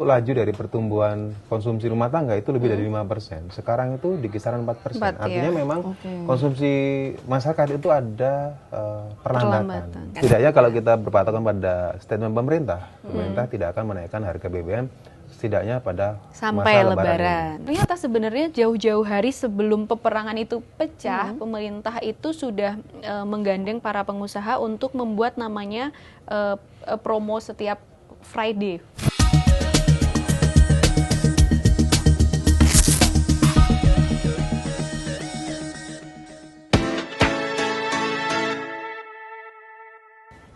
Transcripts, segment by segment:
laju dari pertumbuhan konsumsi rumah tangga itu lebih dari 5%. Sekarang itu di kisaran 4%. Artinya memang konsumsi masyarakat itu ada perlambatan. Setidaknya kalau kita berpatokan pada statement pemerintah, pemerintah tidak akan menaikkan harga BBM setidaknya pada sampai masa Lebaran. Ternyata sebenarnya jauh-jauh hari sebelum peperangan itu pecah, pemerintah itu sudah menggandeng para pengusaha untuk membuat namanya promo setiap Friday.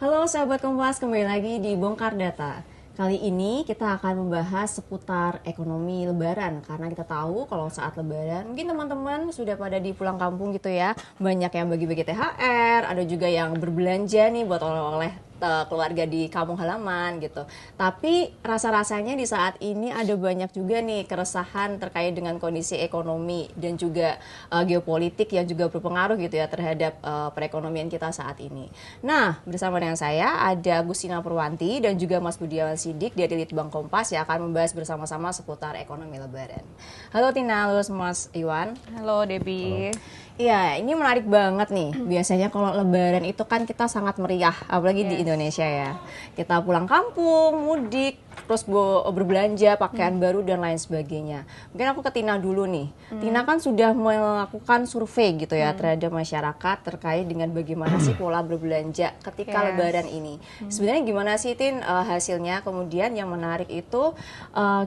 Halo sahabat Kompas, kembali lagi di Bongkar Data. Kali ini kita akan membahas seputar ekonomi Lebaran. Karena kita tahu kalau saat Lebaran mungkin teman-teman sudah pada di pulang kampung gitu ya. Banyak yang bagi-bagi THR, ada juga yang berbelanja nih buat oleh-oleh keluarga di kampung halaman gitu. Tapi rasa-rasanya di saat ini ada banyak juga nih keresahan terkait dengan kondisi ekonomi dan juga geopolitik yang juga berpengaruh gitu ya terhadap perekonomian kita saat ini. Nah, bersama dengan saya ada Agustina Purwanti dan juga Mas Budiawan Sidik dari Litbang Kompas yang akan membahas bersama-sama seputar ekonomi Lebaran. Halo Tina, halo Mas Iwan. Halo Debbie. Iya, ini menarik banget nih. Biasanya kalau Lebaran itu kan kita sangat meriah, apalagi di Indonesia ya. Kita pulang kampung, mudik, terus berbelanja, pakaian baru dan lain sebagainya. Mungkin aku ke Tina dulu nih. Tina kan sudah melakukan survei gitu ya terhadap masyarakat terkait dengan bagaimana sih pola berbelanja ketika Lebaran ini. Sebenarnya gimana sih Tin hasilnya? Kemudian yang menarik itu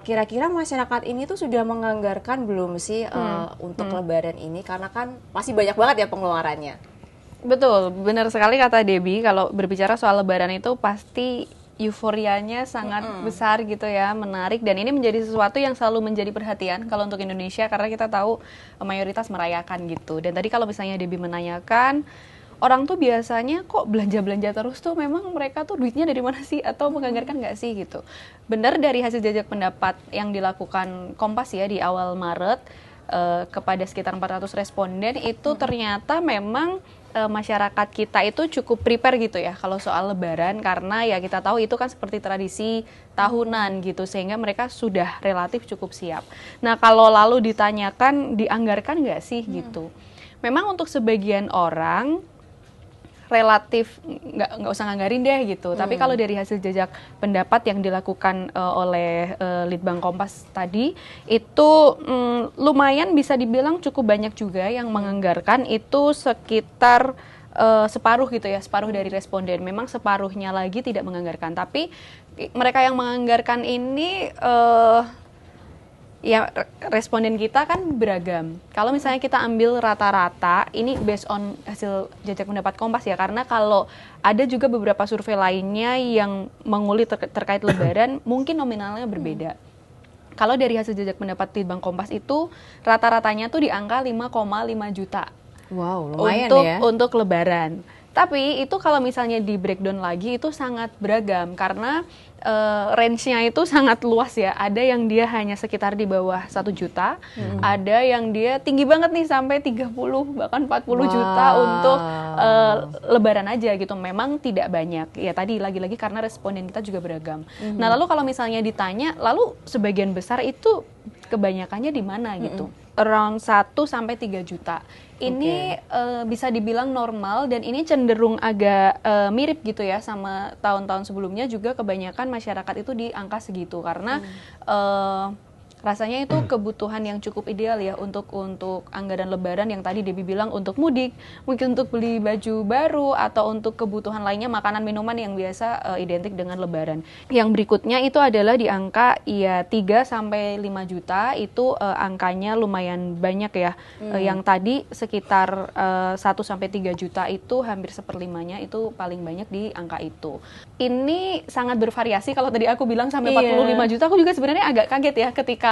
kira-kira masyarakat ini tuh sudah menganggarkan belum sih untuk Lebaran ini? Karena kan masih banyak banget ya pengeluarannya. Betul, benar sekali kata Debbie. Kalau berbicara soal Lebaran itu pasti euforianya sangat besar gitu ya, menarik, dan ini menjadi sesuatu yang selalu menjadi perhatian kalau untuk Indonesia karena kita tahu mayoritas merayakan gitu. Dan tadi kalau misalnya Debbie menanyakan orang tuh biasanya kok belanja-belanja terus tuh, memang mereka tuh duitnya dari mana sih atau menganggarkan nggak sih gitu. Benar, dari hasil jajak pendapat yang dilakukan Kompas ya di awal Maret kepada sekitar 400 responden itu ternyata memang masyarakat kita itu cukup prepare gitu ya kalau soal Lebaran, karena ya kita tahu itu kan seperti tradisi tahunan gitu, sehingga mereka sudah relatif cukup siap. Nah, kalau lalu ditanyakan dianggarkan nggak sih gitu, memang untuk sebagian orang relatif nggak usah nganggarin deh gitu. Tapi kalau dari hasil jajak pendapat yang dilakukan oleh Litbang Kompas tadi itu lumayan bisa dibilang cukup banyak juga yang menganggarkan, itu sekitar separuh gitu ya, separuh dari responden. Memang separuhnya lagi tidak menganggarkan. Tapi mereka yang menganggarkan ini ya responden kita kan beragam. Kalau misalnya kita ambil rata-rata, ini based on hasil jajak pendapat Kompas ya, karena kalau ada juga beberapa survei lainnya yang mengulik terkait Lebaran, mungkin nominalnya berbeda. Kalau dari hasil jajak pendapat Litbang Kompas itu rata-ratanya tuh di angka 5,5 juta. Wow, lumayan untuk Lebaran. Tapi itu kalau misalnya di breakdown lagi itu sangat beragam karena range-nya itu sangat luas ya. Ada yang dia hanya sekitar di bawah 1 juta, ada yang dia tinggi banget nih sampai 30 bahkan 40 juta untuk Lebaran aja gitu. Memang tidak banyak. Ya tadi lagi-lagi karena responden kita juga beragam. Nah, lalu kalau misalnya ditanya, lalu sebagian besar itu kebanyakannya di mana gitu? Around 1 sampai 3 juta. Ini bisa dibilang normal, dan ini cenderung agak mirip gitu ya sama tahun-tahun sebelumnya juga. Kebanyakan masyarakat itu di angka segitu karena rasanya itu kebutuhan yang cukup ideal ya untuk anggaran Lebaran yang tadi Debbie bilang, untuk mudik, mungkin untuk beli baju baru atau untuk kebutuhan lainnya, makanan minuman yang biasa identik dengan Lebaran. Yang berikutnya itu adalah di angka ya 3 sampai 5 juta, itu angkanya lumayan banyak ya. Yang tadi sekitar 1 sampai 3 juta itu hampir seperlimanya itu paling banyak di angka itu. Ini sangat bervariasi. Kalau tadi aku bilang sampai 45 juta, aku juga sebenarnya agak kaget ya ketika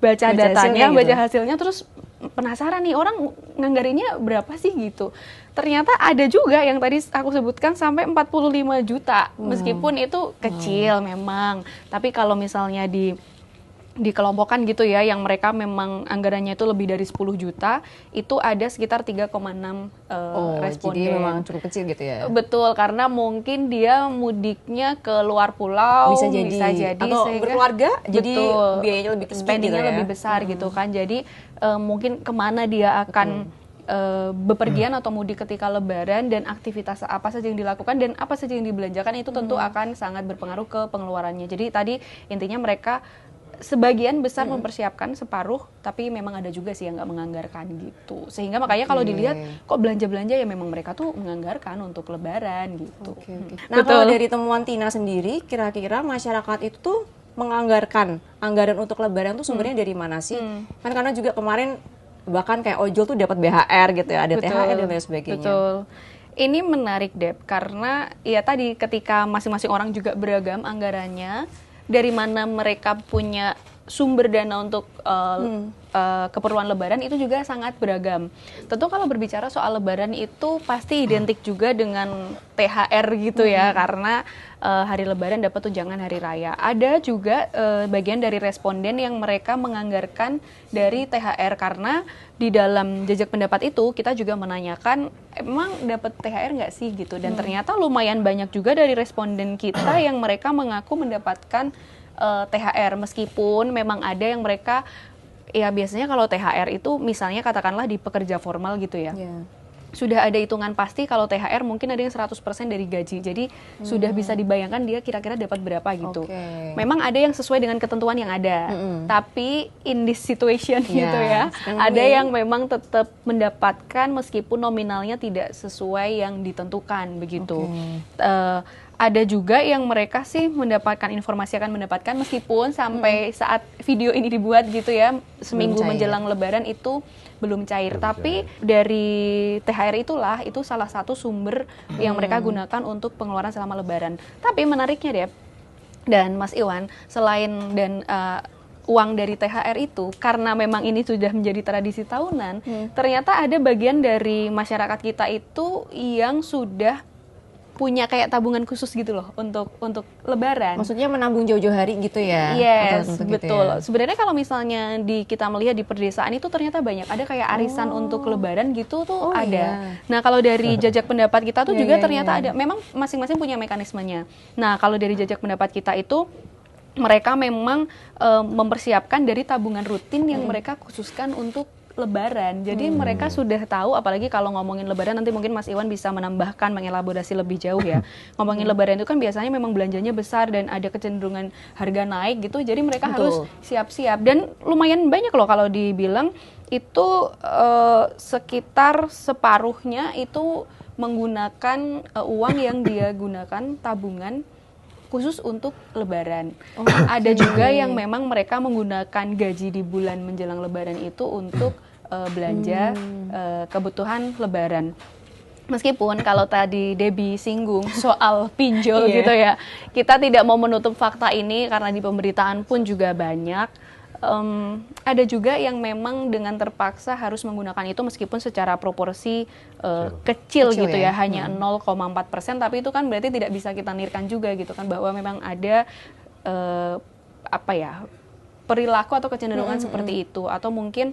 baca datanya, baca hasilnya, terus penasaran nih orang nganggarinnya berapa sih gitu. Ternyata ada juga yang tadi aku sebutkan sampai 45 juta, meskipun itu kecil memang. Tapi kalau misalnya dikelompokkan gitu ya, yang mereka memang anggarannya itu lebih dari 10 juta, itu ada sekitar 3,6 responden. Jadi memang cukup kecil gitu ya? Betul, karena mungkin dia mudiknya ke luar pulau, bisa jadi. Atau berkeluarga, jadi biayanya lebih tinggi, spendingnya gitu ya? lebih besar gitu kan. Jadi mungkin kemana dia akan bepergian atau mudik ketika Lebaran, dan aktivitas apa saja yang dilakukan dan apa saja yang dibelanjakan itu tentu akan sangat berpengaruh ke pengeluarannya. Jadi tadi intinya mereka sebagian besar mempersiapkan separuh, tapi memang ada juga sih yang nggak menganggarkan gitu. Sehingga makanya kalau dilihat kok belanja-belanja ya memang mereka tuh menganggarkan untuk Lebaran gitu. Nah, kalau dari temuan Tina sendiri, kira-kira masyarakat itu tuh menganggarkan anggaran untuk Lebaran tuh sumbernya dari mana sih? Kan karena juga kemarin bahkan kayak ojol tuh dapat BHR gitu ya, ada THR dan lain sebagainya. Betul. Ini menarik, Deb, karena ya tadi ketika masing-masing orang juga beragam anggarannya, dari mana mereka punya sumber dana untuk keperluan Lebaran itu juga sangat beragam. Tentu kalau berbicara soal Lebaran itu pasti identik juga dengan THR gitu ya, karena hari Lebaran dapat tunjangan hari raya. Ada juga bagian dari responden yang mereka menganggarkan dari THR, karena di dalam jajak pendapat itu kita juga menanyakan emang dapat THR nggak sih gitu, dan ternyata lumayan banyak juga dari responden kita yang mereka mengaku mendapatkan THR, meskipun memang ada yang mereka ya biasanya kalau THR itu misalnya katakanlah di pekerja formal gitu ya. Sudah ada hitungan pasti kalau THR mungkin ada yang 100% dari gaji. Jadi sudah bisa dibayangkan dia kira-kira dapat berapa gitu. Memang ada yang sesuai dengan ketentuan yang ada. Tapi in this situation gitu ya, ada yang memang tetap mendapatkan meskipun nominalnya tidak sesuai yang ditentukan begitu. Ada juga yang mereka sih mendapatkan informasi akan mendapatkan meskipun sampai saat video ini dibuat gitu ya, seminggu menjelang Lebaran itu belum cair. Tapi dari THR itulah, itu salah satu sumber yang mereka gunakan untuk pengeluaran selama Lebaran. Tapi menariknya Deb dan Mas Iwan, selain uang dari THR itu, karena memang ini sudah menjadi tradisi tahunan, ternyata ada bagian dari masyarakat kita itu yang sudah punya kayak tabungan khusus gitu loh untuk Lebaran. Maksudnya menabung jauh-jauh hari gitu ya? Yes, betul. Gitu ya? Sebenarnya kalau misalnya kita melihat di perdesaan itu ternyata banyak. Ada kayak arisan untuk Lebaran gitu tuh ada. Nah kalau dari jajak pendapat kita tuh juga ternyata ada. Memang masing-masing punya mekanismenya. Nah kalau dari jajak pendapat kita itu, mereka memang mempersiapkan dari tabungan rutin yang mereka khususkan untuk Lebaran. Jadi mereka sudah tahu, apalagi kalau ngomongin Lebaran, nanti mungkin Mas Iwan bisa menambahkan, mengelaborasi lebih jauh ya. Ngomongin Lebaran itu kan biasanya memang belanjanya besar dan ada kecenderungan harga naik gitu. Jadi mereka harus siap-siap. Dan lumayan banyak loh kalau dibilang itu sekitar separuhnya itu menggunakan uang yang dia gunakan tabungan khusus untuk Lebaran. Ada juga yang memang mereka menggunakan gaji di bulan menjelang Lebaran itu untuk belanja kebutuhan Lebaran. Meskipun kalau tadi Debbie singgung soal pinjol gitu ya, kita tidak mau menutup fakta ini karena di pemberitaan pun juga banyak. Ada juga yang memang dengan terpaksa harus menggunakan itu meskipun secara proporsi kecil gitu ya, hanya 0,4%, tapi itu kan berarti tidak bisa kita nirkan juga gitu kan, bahwa memang ada perilaku atau kecenderungan seperti itu. Atau mungkin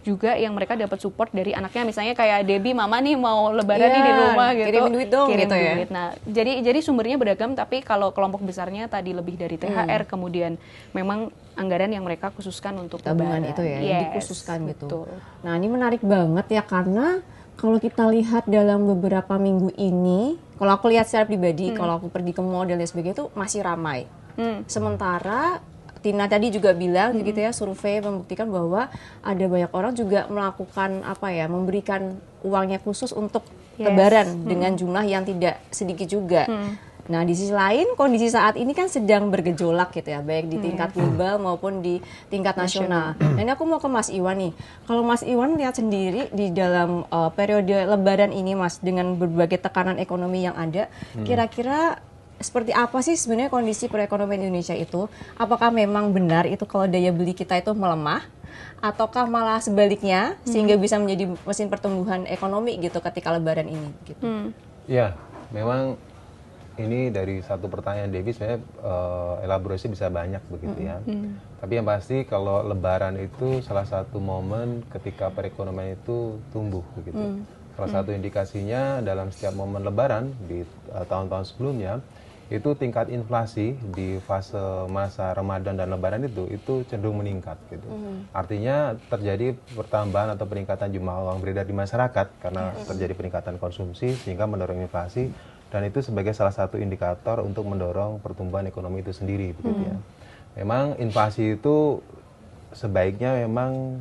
juga yang mereka dapat support dari anaknya, misalnya kayak Debbie, mama nih mau Lebaran nih di rumah gitu, kirimin duit dong kirim gitu duit. ya. Nah jadi sumbernya beragam, tapi kalau kelompok besarnya tadi lebih dari THR, kemudian memang anggaran yang mereka khususkan untuk tabungan Lebaran. itu ya, yang dikhususkan gitu. Betul. Nah ini menarik banget ya, karena kalau kita lihat dalam beberapa minggu ini, kalau aku lihat secara pribadi, kalau aku pergi ke mall dan lain sebagainya itu masih ramai. Sementara Tina tadi juga bilang gitu ya, survei membuktikan bahwa ada banyak orang juga melakukan memberikan uangnya khusus untuk Lebaran dengan jumlah yang tidak sedikit juga. Nah di sisi lain kondisi saat ini kan sedang bergejolak gitu ya, baik di tingkat global maupun di tingkat nasional. Nah ini aku mau ke Mas Iwan nih. Kalau Mas Iwan lihat sendiri di dalam periode Lebaran ini Mas, dengan berbagai tekanan ekonomi yang ada, kira-kira seperti apa sih sebenarnya kondisi perekonomian Indonesia itu? Apakah memang benar itu kalau daya beli kita itu melemah? Ataukah malah sebaliknya sehingga bisa menjadi mesin pertumbuhan ekonomi gitu ketika Lebaran ini? Gitu. Ya, memang ini dari satu pertanyaan Devi sebenarnya elaborasi bisa banyak begitu ya. Tapi yang pasti kalau Lebaran itu salah satu momen ketika perekonomian itu tumbuh begitu. Salah satu indikasinya dalam setiap momen Lebaran di tahun-tahun sebelumnya itu tingkat inflasi di fase masa Ramadan dan Lebaran itu cenderung meningkat gitu. Artinya terjadi pertambahan atau peningkatan jumlah uang beredar di masyarakat karena terjadi peningkatan konsumsi sehingga mendorong inflasi. Dan itu sebagai salah satu indikator untuk mendorong pertumbuhan ekonomi itu sendiri, begitu ya. Memang inflasi itu sebaiknya memang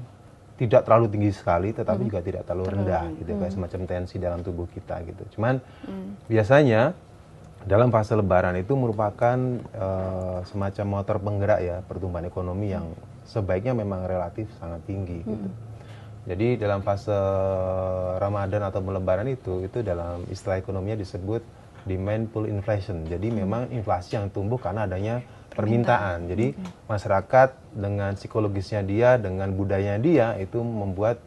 tidak terlalu tinggi sekali, tetapi juga tidak terlalu rendah, gitu, kayak semacam tensi dalam tubuh kita, gitu. Cuman biasanya dalam fase Lebaran itu merupakan semacam motor penggerak ya pertumbuhan ekonomi yang sebaiknya memang relatif sangat tinggi, gitu. Jadi dalam fase Ramadan atau Lebaran itu dalam istilah ekonominya disebut demand pull inflation. Jadi memang inflasi yang tumbuh karena adanya permintaan. Jadi masyarakat dengan psikologisnya dia, dengan budayanya dia itu membuat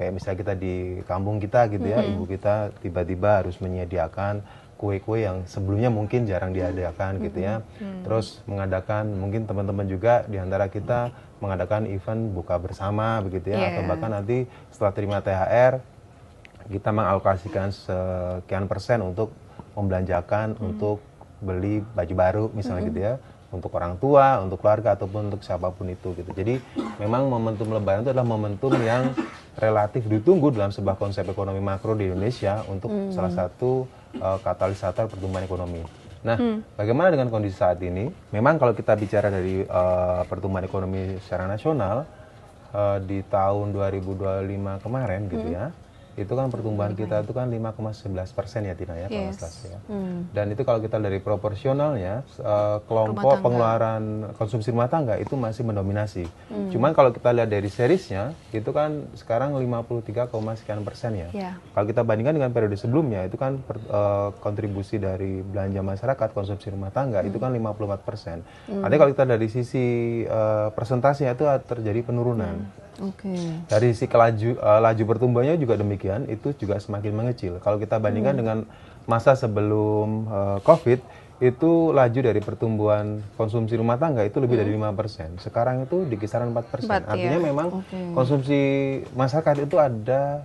kayak misalnya kita di kampung kita gitu ya, ibu kita tiba-tiba harus menyediakan kue-kue yang sebelumnya mungkin jarang diadakan gitu ya. Terus mengadakan, mungkin teman-teman juga di antara kita mengadakan event buka bersama begitu ya, atau bahkan nanti setelah terima THR kita mengalokasikan sekian persen untuk membelanjakan untuk beli baju baru misalnya gitu ya, untuk orang tua, untuk keluarga ataupun untuk siapapun itu gitu. Jadi memang momentum Lebaran itu adalah momentum yang relatif ditunggu dalam sebuah konsep ekonomi makro di Indonesia untuk salah satu katalisator pertumbuhan ekonomi. Nah, bagaimana dengan kondisi saat ini? Memang kalau kita bicara dari pertumbuhan ekonomi secara nasional di tahun 2025 kemarin gitu ya, itu kan pertumbuhan kita itu kan 5,11% ya Tina ya, kalau nggak salah ya. Dan itu kalau kita dari proporsionalnya kelompok pengeluaran konsumsi rumah tangga itu masih mendominasi. Cuman kalau kita lihat dari seriesnya itu kan sekarang 53, sekian persen ya. Kalau kita bandingkan dengan periode sebelumnya itu kan kontribusi dari belanja masyarakat konsumsi rumah tangga itu kan 54%. Artinya kalau kita dari sisi presentasinya itu terjadi penurunan. Dari sisi laju pertumbuhannya juga demikian, itu juga semakin mengecil. Kalau kita bandingkan dengan masa sebelum COVID, itu laju dari pertumbuhan konsumsi rumah tangga itu lebih dari 5%. Sekarang itu di kisaran 4%. Artinya memang konsumsi masyarakat itu ada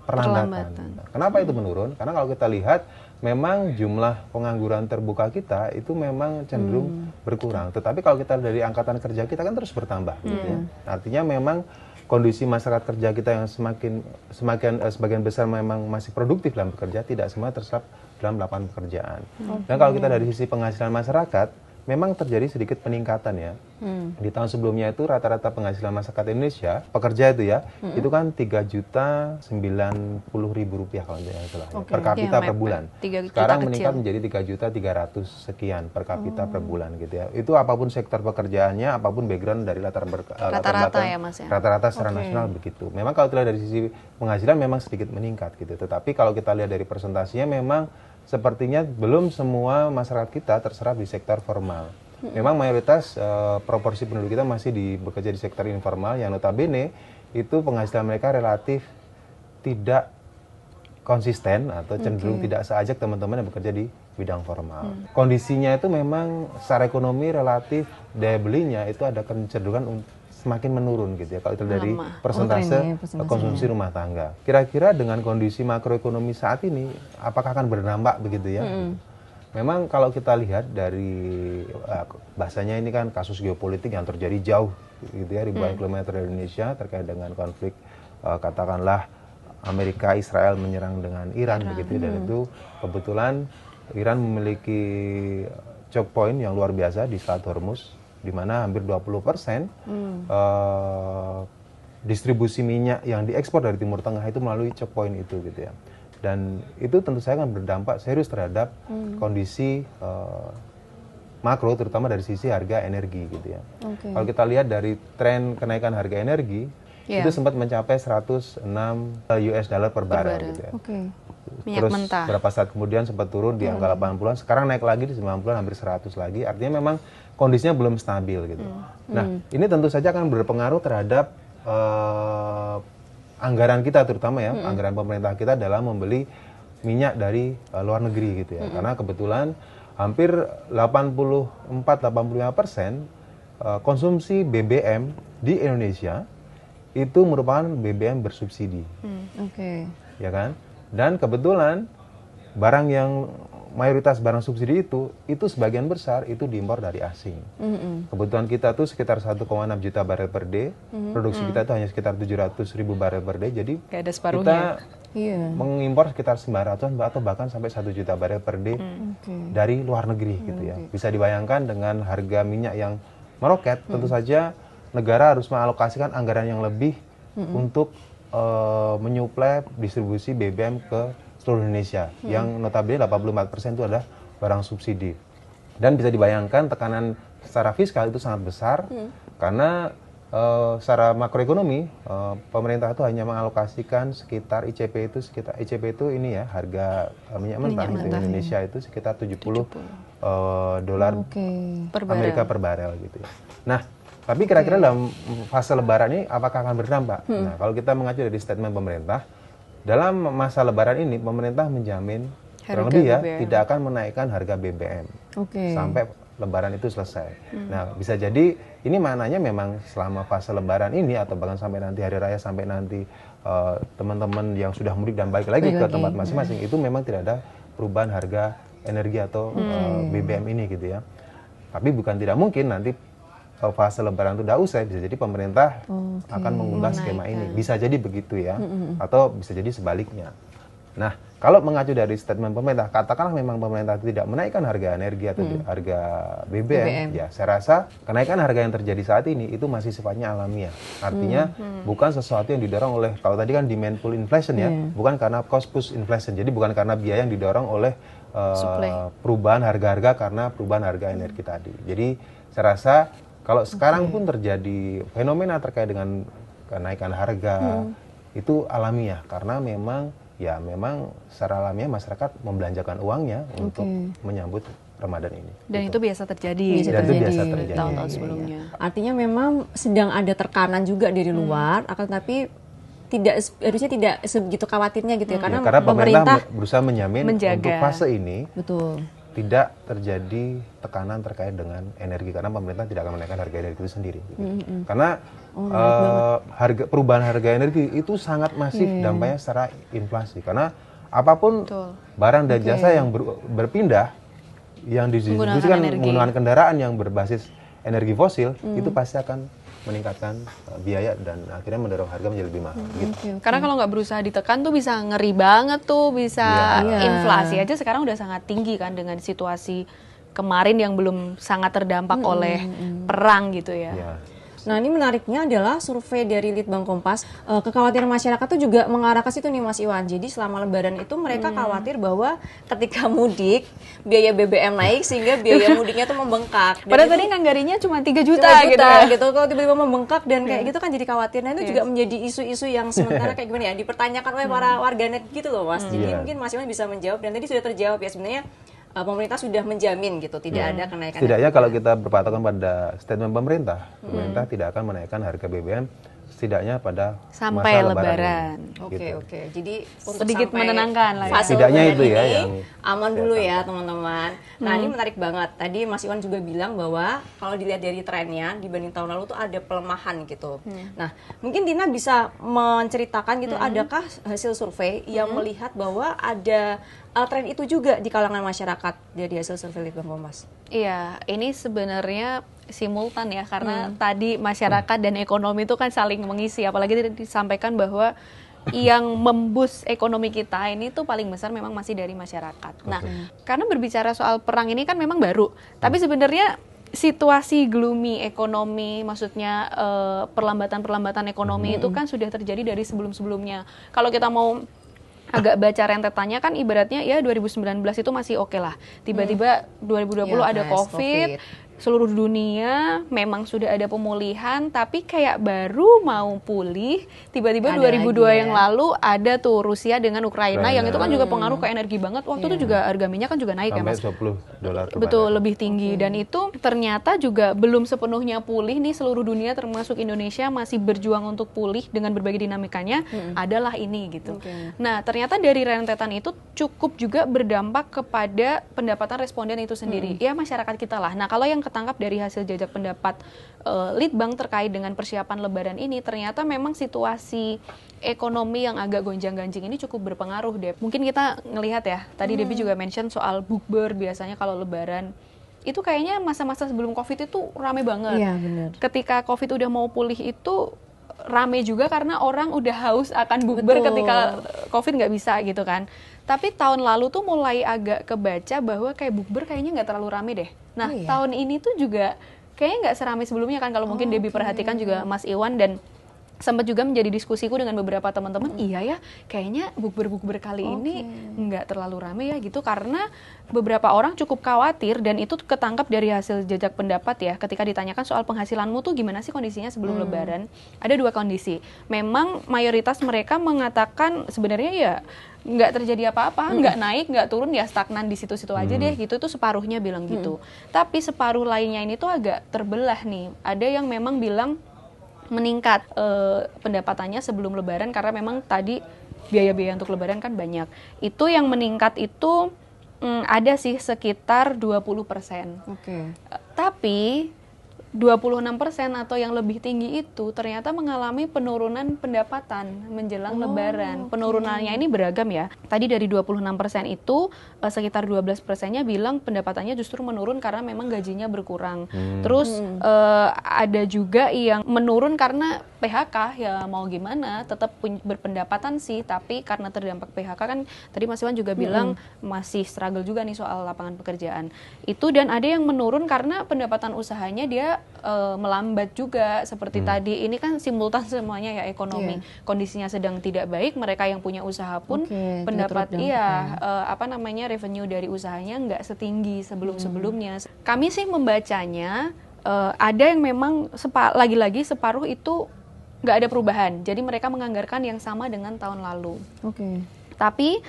perlambatan. Kenapa itu menurun? Karena kalau kita lihat, memang jumlah pengangguran terbuka kita itu memang cenderung berkurang. Tetapi kalau kita dari angkatan kerja kita kan terus bertambah. Gitu ya. Artinya memang kondisi masyarakat kerja kita yang sebagian besar memang masih produktif dalam bekerja, tidak semua terserap dalam lapangan pekerjaan. Dan kalau kita dari sisi penghasilan masyarakat, memang terjadi sedikit peningkatan ya. Di tahun sebelumnya itu rata-rata penghasilan masyarakat Indonesia, pekerja itu ya, itu kan 3.090.000 rupiah kalau tidak salah ya, per kapita per bulan. Sekarang meningkat menjadi 3.300.000 sekian per kapita per bulan gitu ya. Itu apapun sektor pekerjaannya, apapun background dari latar rata-rata ya Mas ya. Rata-rata secara nasional begitu. Memang kalau kita lihat dari sisi penghasilan memang sedikit meningkat gitu. Tetapi kalau kita lihat dari presentasinya memang sepertinya belum semua masyarakat kita terserap di sektor formal. Memang mayoritas proporsi penduduk kita masih bekerja di sektor informal yang notabene itu penghasilan mereka relatif tidak konsisten atau cenderung tidak seajak teman-teman yang bekerja di bidang formal. Kondisinya itu memang secara ekonomi relatif daya belinya itu ada kecenderungan semakin menurun gitu ya kalau itu dari persentase konsumsi rumah tangga. Kira-kira dengan kondisi makroekonomi saat ini apakah akan berdampak begitu ya? Memang kalau kita lihat dari bahasanya ini kan kasus geopolitik yang terjadi jauh gitu ya, ribuan kilometer dari Indonesia terkait dengan konflik katakanlah Amerika Israel menyerang dengan Iran begitu ya. Dan itu kebetulan Iran memiliki choke point yang luar biasa di Selat Hormuz, di mana hampir 20% distribusi minyak yang diekspor dari Timur Tengah itu melalui choke point itu gitu ya. Dan itu tentu saja akan berdampak serius terhadap kondisi makro, terutama dari sisi harga energi gitu ya. Kalau kita lihat dari tren kenaikan harga energi, itu sempat mencapai 106 US dollar per barel gitu ya. Minyak Terus mentah. beberapa saat kemudian sempat turun di angka 80-an, sekarang naik lagi di 90-an, hampir 100 lagi. Artinya memang kondisinya belum stabil gitu. Nah, ini tentu saja akan berpengaruh terhadap anggaran kita terutama ya, anggaran pemerintah kita dalam membeli minyak dari luar negeri gitu ya. Karena kebetulan hampir 84-85% konsumsi BBM di Indonesia itu merupakan BBM bersubsidi. Ya kan? Dan kebetulan barang yang mayoritas barang subsidi itu sebagian besar itu diimpor dari asing. Kebutuhan kita tuh sekitar 1,6 juta barel per day, produksi kita itu hanya sekitar 700.000 barel per day, jadi kita mengimpor sekitar 900 atau bahkan sampai 1 juta barel per day dari luar negeri gitu ya. Bisa dibayangkan dengan harga minyak yang meroket, tentu saja negara harus mengalokasikan anggaran yang lebih untuk menyuplai distribusi BBM ke seluruh Indonesia, yang notabene 84% itu adalah barang subsidi. Dan bisa dibayangkan tekanan secara fiskal itu sangat besar, karena secara makroekonomi pemerintah itu hanya mengalokasikan sekitar ICP itu ini ya, harga minyak mentah di Indonesia itu sekitar 70 dolar Amerika per barel gitu ya. Nah, tapi kira-kira dalam fase lebaran ini apakah akan berdampak? Nah, kalau kita mengacu dari statement pemerintah, dalam masa lebaran ini pemerintah menjamin kurang lebih ya tidak akan menaikkan harga BBM sampai lebaran itu selesai. Nah, bisa jadi ini maknanya memang selama fase lebaran ini atau bahkan sampai nanti hari raya, sampai nanti teman-teman yang sudah mudik dan balik lagi ke tempat masing-masing itu memang tidak ada perubahan harga energi atau BBM ini gitu ya. Tapi bukan tidak mungkin nanti fase lebaran itu udah usai, bisa jadi pemerintah akan mengubah skema ini. Bisa jadi begitu ya, atau bisa jadi sebaliknya. Nah, kalau mengacu dari statement pemerintah, katakanlah memang pemerintah tidak menaikkan harga energi atau harga BBM, ya saya rasa kenaikan harga yang terjadi saat ini itu masih sifatnya alamiah. Artinya bukan sesuatu yang didorong oleh, kalau tadi kan demand pull inflation ya, bukan karena cost push inflation. Jadi bukan karena biaya yang didorong oleh perubahan harga-harga karena perubahan harga energi tadi. Jadi saya rasa kalau sekarang pun terjadi fenomena terkait dengan kenaikan harga itu alamiah, karena memang secara alamiah masyarakat membelanjakan uangnya untuk menyambut Ramadan ini. Dan gitu. itu biasa terjadi. Dan itu biasa terjadi tahun-tahun sebelumnya. Artinya memang sedang ada tekanan juga dari luar, akan tapi harusnya tidak sebegitu khawatirnya gitu ya, karena pemerintah berusaha menjamin untuk fase ini. Betul. Tidak terjadi tekanan terkait dengan energi, karena pemerintah tidak akan menaikkan harga energi itu sendiri. Gitu. Karena perubahan harga energi itu sangat masif dampaknya secara inflasi. Karena apapun barang dan jasa yang berpindah, yang didistribusikan menggunakan kendaraan yang berbasis energi fosil, itu pasti akan meningkatkan biaya dan akhirnya mendorong harga menjadi lebih mahal. Gitu. Karena kalau nggak berusaha ditekan tuh bisa ngeri banget tuh, bisa inflasi aja sekarang udah sangat tinggi kan dengan situasi kemarin yang belum sangat terdampak oleh perang gitu ya. Nah, ini menariknya adalah survei dari Litbang Kompas, kekhawatiran masyarakat tuh juga mengarah ke situ nih Mas Iwan. Jadi selama lebaran itu mereka khawatir bahwa ketika mudik biaya BBM naik sehingga biaya mudiknya tuh membengkak. Padahal tadi nganggarinya cuma 3 juta gitu. Kalau tiba-tiba membengkak dan kayak gitu kan jadi khawatir. Nah, itu juga menjadi isu-isu yang sementara kayak gimana ya, dipertanyakan oleh para warganet gitu loh Mas. Jadi mungkin Mas Iwan bisa menjawab, dan tadi sudah terjawab ya, sebenarnya pemerintah sudah menjamin gitu, tidak ada kenaikan. Setidaknya kalau kita berpatokan pada statement pemerintah tidak akan menaikkan harga BBM setidaknya pada sampai masa lebaran. Oke. Jadi untuk sedikit menenangkan lah. Setidaknya itu ya yang aman dulu ya teman-teman. Nah, ini menarik banget. Tadi Mas Iwan juga bilang bahwa kalau dilihat dari trennya dibanding tahun lalu tuh ada pelemahan gitu. Nah, mungkin Tina bisa menceritakan gitu, adakah hasil survei yang melihat bahwa ada tren itu juga di kalangan masyarakat dari hasil survei Litbang Kompas? Iya, ini sebenarnya simultan ya, karena tadi masyarakat dan ekonomi itu kan saling mengisi, apalagi disampaikan bahwa yang memboost ekonomi kita ini tuh paling besar memang masih dari masyarakat. Nah, karena berbicara soal perang ini kan memang baru, tapi sebenarnya situasi gloomy ekonomi, maksudnya perlambatan ekonomi itu kan sudah terjadi dari sebelum-sebelumnya. Kalau kita mau agak baca rentetannya kan ibaratnya ya 2019 itu masih oke lah. Tiba-tiba 2020 ada COVID, seluruh dunia memang sudah ada pemulihan, tapi kayak baru mau pulih, tiba-tiba 2002 yang lalu ada tuh Rusia dengan Ukraina yang itu kan juga pengaruh ke energi banget. Waktu itu juga harga minyak kan juga naik sampai ya Mas. $10 Betul, lebih tinggi. Dan itu ternyata juga belum sepenuhnya pulih nih, seluruh dunia termasuk Indonesia masih berjuang untuk pulih dengan berbagai dinamikanya, adalah ini gitu. Nah, ternyata dari rentetan itu cukup juga berdampak kepada pendapatan responden itu sendiri. Ya masyarakat kita lah. Nah, kalau yang ketangkap dari hasil jajak pendapat Litbang terkait dengan persiapan Lebaran ini, ternyata memang situasi ekonomi yang agak gonjang-ganjing ini cukup berpengaruh, Deb. Mungkin kita ngelihat ya, tadi Debbie juga mention soal bukber biasanya kalau Lebaran. Itu kayaknya masa-masa sebelum COVID itu rame banget. Iya, benar. Ketika COVID udah mau pulih itu rame juga karena orang udah haus akan bukber ketika COVID nggak bisa gitu kan. Tapi tahun lalu tuh mulai agak kebaca bahwa kayak bukber kayaknya nggak terlalu rame deh. Nah, tahun ini tuh juga kayaknya nggak seramai sebelumnya kan, kalau mungkin Debbie perhatikan juga Mas Iwan, dan sempat juga menjadi diskusiku dengan beberapa teman-teman, iya ya kayaknya bukber-bukber kali ini nggak terlalu rame ya gitu, karena beberapa orang cukup khawatir, dan itu ketangkap dari hasil jajak pendapat ya, ketika ditanyakan soal penghasilanmu tuh gimana sih kondisinya sebelum Lebaran. Ada dua kondisi, memang mayoritas mereka mengatakan sebenarnya ya nggak terjadi apa-apa, nggak naik, nggak turun, ya stagnan di situ-situ aja deh gitu. Itu separuhnya bilang gitu. Tapi separuh lainnya ini tuh agak terbelah nih. Ada yang memang bilang meningkat pendapatannya sebelum Lebaran karena memang tadi biaya-biaya untuk Lebaran kan banyak. Itu yang meningkat itu ada sih sekitar 20%. Tapi 26% atau yang lebih tinggi itu ternyata mengalami penurunan pendapatan menjelang Lebaran. Penurunannya ini beragam ya. Tadi dari 26% itu sekitar 12%-nya bilang pendapatannya justru menurun karena memang gajinya berkurang. Terus ada juga yang menurun karena PHK, ya mau gimana, tetap berpendapatan sih, tapi karena terdampak PHK kan tadi Mas Iwan juga bilang masih struggle juga nih soal lapangan pekerjaan. Itu, dan ada yang menurun karena pendapatan usahanya dia melambat juga seperti tadi. Ini kan simultan semuanya ya, ekonomi kondisinya sedang tidak baik, mereka yang punya usaha pun pendapat revenue dari usahanya nggak setinggi sebelum-sebelumnya. Kami sih membacanya ada yang memang lagi-lagi separuh itu nggak ada perubahan, jadi mereka menganggarkan yang sama dengan tahun lalu. Tapi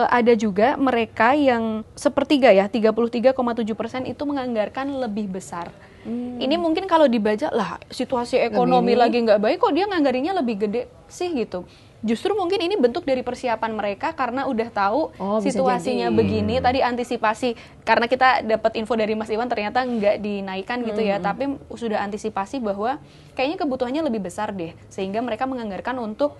ada juga mereka yang sepertiga ya, 33,7% itu menganggarkan lebih besar. Ini mungkin kalau dibaca lah, situasi ekonomi lagi nggak baik kok dia nganggarinya lebih gede sih gitu. Justru mungkin ini bentuk dari persiapan mereka karena udah tahu situasinya begini. Tadi antisipasi, karena kita dapat info dari Mas Iwan ternyata nggak dinaikkan gitu ya, tapi sudah antisipasi bahwa kayaknya kebutuhannya lebih besar deh, sehingga mereka menganggarkan untuk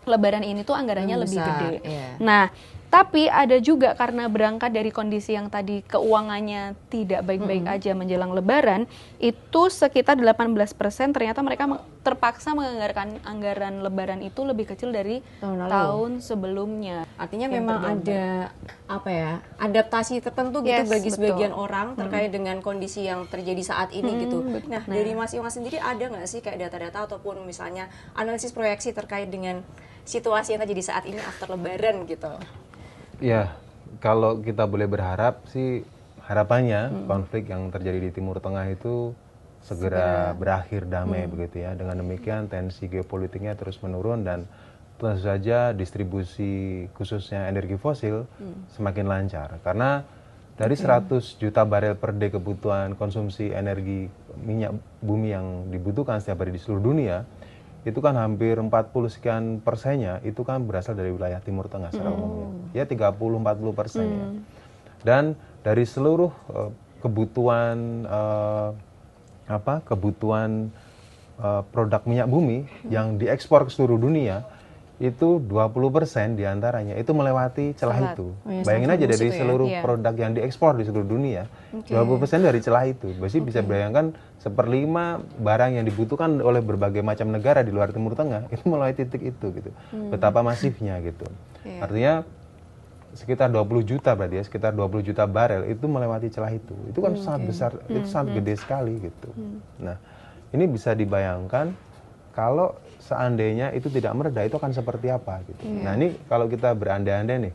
Lebaran ini tuh anggarannya lebih gede. Nah, tapi ada juga karena berangkat dari kondisi yang tadi keuangannya tidak baik-baik aja menjelang Lebaran, itu sekitar 18% ternyata mereka terpaksa menganggarkan anggaran Lebaran itu lebih kecil dari tahun sebelumnya. Artinya memang ada adaptasi tertentu gitu bagi sebagian orang terkait dengan kondisi yang terjadi saat ini gitu. Nah, dari Mas Iwan sendiri ada nggak sih kayak data-data ataupun misalnya analisis proyeksi terkait dengan situasi yang terjadi saat ini after Lebaran gitu? Ya, kalau kita boleh berharap sih, harapannya konflik yang terjadi di Timur Tengah itu segera berakhir damai begitu ya. Dengan demikian tensi geopolitiknya terus menurun, dan tentu saja distribusi khususnya energi fosil semakin lancar. Karena dari 100 juta barel per day kebutuhan konsumsi energi minyak bumi yang dibutuhkan setiap hari di seluruh dunia, itu kan hampir 40 sekian persennya itu kan berasal dari wilayah Timur Tengah secara umumnya. Ya 30-40% ya. Dan dari seluruh kebutuhan produk minyak bumi yang diekspor ke seluruh dunia, itu 20% diantaranya itu melewati celah itu. Bayangin aja dari seluruh produk yang diekspor di seluruh dunia, 20% dari celah itu. Berarti bisa bayangkan 1/5 barang yang dibutuhkan oleh berbagai macam negara di luar Timur Tengah itu melewati titik itu gitu. Betapa masifnya gitu. Artinya sekitar 20 juta berarti ya, sekitar 20 juta barel itu melewati celah itu. Itu kan sangat besar, itu sangat gede sekali gitu. Nah, ini bisa dibayangkan kalau seandainya itu tidak mereda, itu akan seperti apa gitu. Nah, ini kalau kita berandai-andai nih,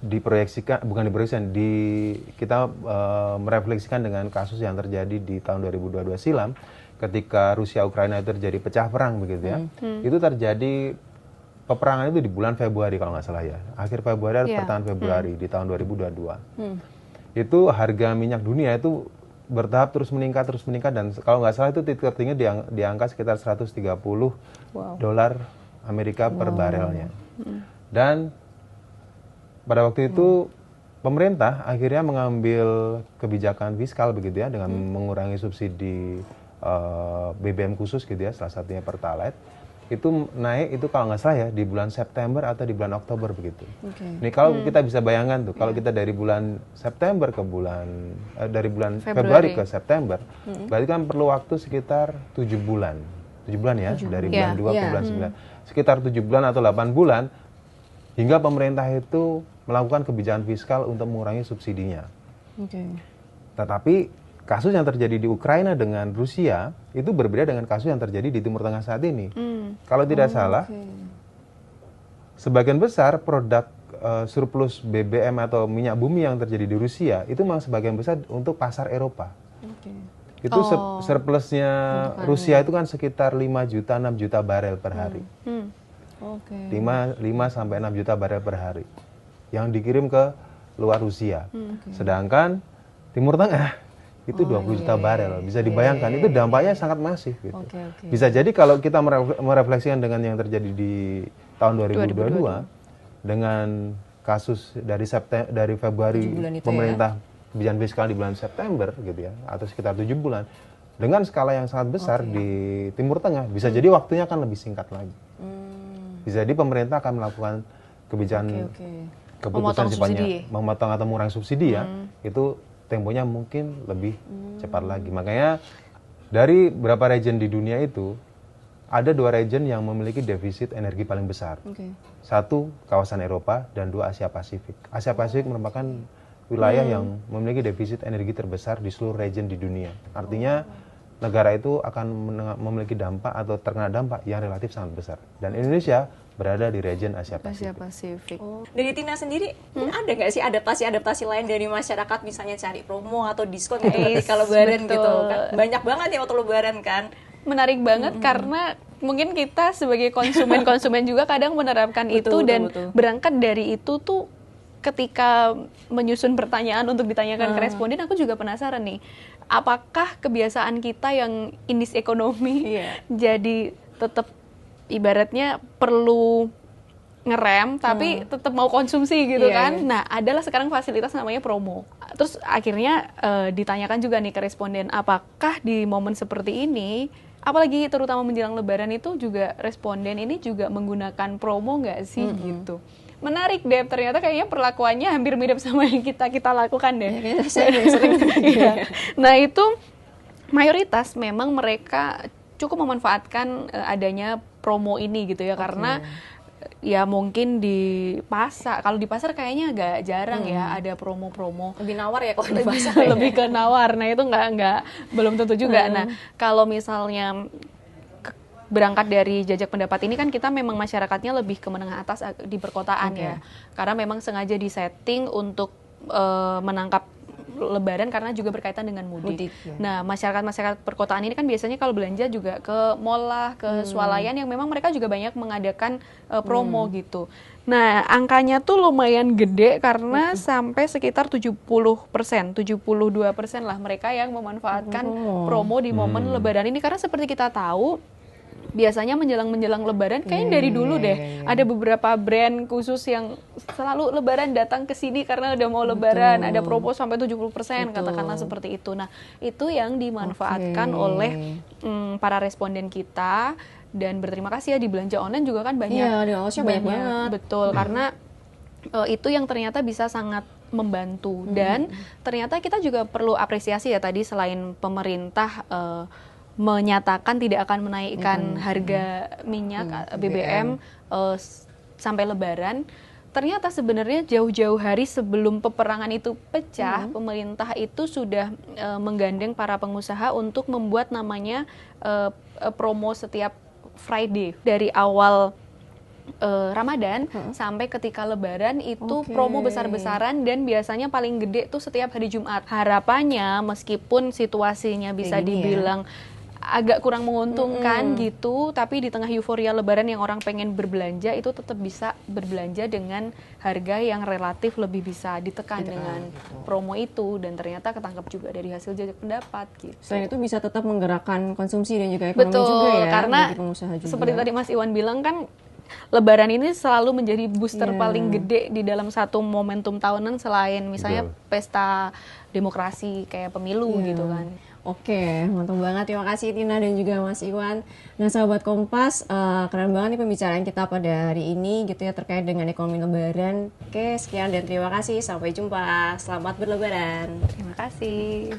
diproyeksikan, bukan diproyeksikan, kita merefleksikan dengan kasus yang terjadi di tahun 2022 silam ketika Rusia Ukraina itu terjadi pecah perang begitu ya. Itu terjadi peperangan itu di bulan Februari kalau nggak salah ya. Akhir Februari atau pertengahan Februari di tahun 2022. Itu harga minyak dunia itu bertahap terus meningkat dan kalau nggak salah itu titik tertinggi di angka sekitar 130 dolar Amerika per barelnya. Dan pada waktu itu pemerintah akhirnya mengambil kebijakan fiskal begitu ya dengan mengurangi subsidi BBM khusus gitu ya, salah satunya Pertalite. Itu naik itu kalau nggak salah ya di bulan September atau di bulan Oktober begitu. Nih kalau kita bisa bayangkan tuh, kalau kita dari bulan September ke dari bulan Februari ke September, berarti kan perlu waktu sekitar 7 bulan ya, dari bulan 2 ke bulan 9. Sekitar 7 bulan atau 8 bulan hingga pemerintah itu melakukan kebijakan fiskal untuk mengurangi subsidinya. Tetapi kasus yang terjadi di Ukraina dengan Rusia itu berbeda dengan kasus yang terjadi di Timur Tengah saat ini. Kalau tidak salah, sebagian besar produk surplus BBM atau minyak bumi yang terjadi di Rusia itu memang sebagian besar untuk pasar Eropa. Itu surplusnya Rusia itu kan sekitar 5 juta 6 juta barel per hari. 5 sampai 6 juta barel per hari yang dikirim ke luar Rusia. Sedangkan Timur Tengah itu 20 juta barel. Bisa dibayangkan itu dampaknya sangat masif gitu. Bisa jadi kalau kita merefleksikan dengan yang terjadi di tahun 2022 dengan kasus dari Februari pemerintah kebijakan fiskal di bulan September gitu ya, atau sekitar 7 bulan dengan skala yang sangat besar di Timur Tengah, bisa jadi waktunya akan lebih singkat lagi. Bisa jadi pemerintah akan melakukan kebijakan keputusan sifatnya memotong atau mengurangi subsidi ya, itu temponya mungkin lebih cepat lagi. Makanya dari beberapa region di dunia itu ada 2 region yang memiliki defisit energi paling besar. Satu kawasan Eropa dan 2 Asia Pasifik. Asia Pasifik merupakan wilayah yang memiliki defisit energi terbesar di seluruh region di dunia. Artinya negara itu akan memiliki dampak atau terkena dampak yang relatif sangat besar. Dan Indonesia berada di region Asia Pasifik. Dari Tina sendiri, ada nggak sih adaptasi lain dari masyarakat, misalnya cari promo atau diskon gitu ketika lebaran gitu kan? Banyak banget ya waktu lebaran kan. Menarik banget karena mungkin kita sebagai konsumen juga kadang menerapkan itu dan berangkat dari itu tuh ketika menyusun pertanyaan untuk ditanyakan ke responden, aku juga penasaran nih, apakah kebiasaan kita yang indis ekonomi jadi tetap ibaratnya perlu ngerem tapi tetap mau konsumsi gitu kan. Nah, adalah sekarang fasilitas namanya promo. Terus akhirnya ditanyakan juga nih ke responden, apakah di momen seperti ini, apalagi terutama menjelang lebaran itu juga responden ini juga menggunakan promo nggak sih gitu. Menarik deh, ternyata kayaknya perlakuannya hampir mirip sama yang kita lakukan deh. Sering. Nah, itu mayoritas memang mereka cukup memanfaatkan adanya promo ini gitu ya, karena ya mungkin di pasar, kalau di pasar kayaknya agak jarang ya ada promo-promo. Lebih nawar ya kalau di pasar. Lebih ke nawar. Nah, itu belum tentu juga. Nah, kalau misalnya berangkat dari jajak pendapat ini kan kita memang masyarakatnya lebih ke menengah atas di perkotaan ya. Karena memang sengaja disetting untuk menangkap lebaran karena juga berkaitan dengan mudik. Nah, masyarakat perkotaan ini kan biasanya kalau belanja juga ke mall lah, ke swalayan yang memang mereka juga banyak mengadakan promo gitu. Nah, angkanya tuh lumayan gede karena sampai sekitar 70%, 72% lah mereka yang memanfaatkan promo di momen lebaran ini. Karena seperti kita tahu, biasanya menjelang lebaran kayaknya dari dulu deh ada beberapa brand khusus yang selalu lebaran datang ke sini karena udah mau lebaran, ada promo sampai 70% katakanlah seperti itu. Nah, itu yang dimanfaatkan oleh para responden kita, dan berterima kasih ya di belanja online juga kan banyak. Iya, banyak banget. Betul, karena itu yang ternyata bisa sangat membantu. Dan ternyata kita juga perlu apresiasi ya, tadi selain pemerintah menyatakan tidak akan menaikkan harga minyak BBM sampai lebaran, ternyata sebenarnya jauh-jauh hari sebelum peperangan itu pecah, pemerintah itu sudah menggandeng para pengusaha untuk membuat namanya promo setiap Friday. Dari awal Ramadan sampai ketika Lebaran itu promo besar-besaran dan biasanya paling gede tuh setiap hari Jumat. Harapannya meskipun situasinya bisa dibilang agak kurang menguntungkan gitu, tapi di tengah euforia Lebaran yang orang pengen berbelanja itu tetap bisa berbelanja dengan harga yang relatif lebih bisa ditekan dengan promo itu, dan ternyata ketangkap juga dari hasil jajak pendapat gitu. Selain itu bisa tetap menggerakkan konsumsi dan juga ekonomi juga ya, karena bagi pengusaha juga. Seperti tadi Mas Iwan bilang kan, Lebaran ini selalu menjadi booster paling gede di dalam satu momentum tahunan selain misalnya pesta demokrasi kayak pemilu gitu kan. Oke, mantap banget. Terima kasih Tina dan juga Mas Iwan. Nah, sahabat Kompas, keren banget nih pembicaraan kita pada hari ini gitu ya terkait dengan ekonomi Lebaran. Oke, sekian dan terima kasih. Sampai jumpa. Selamat berlebaran. Terima kasih.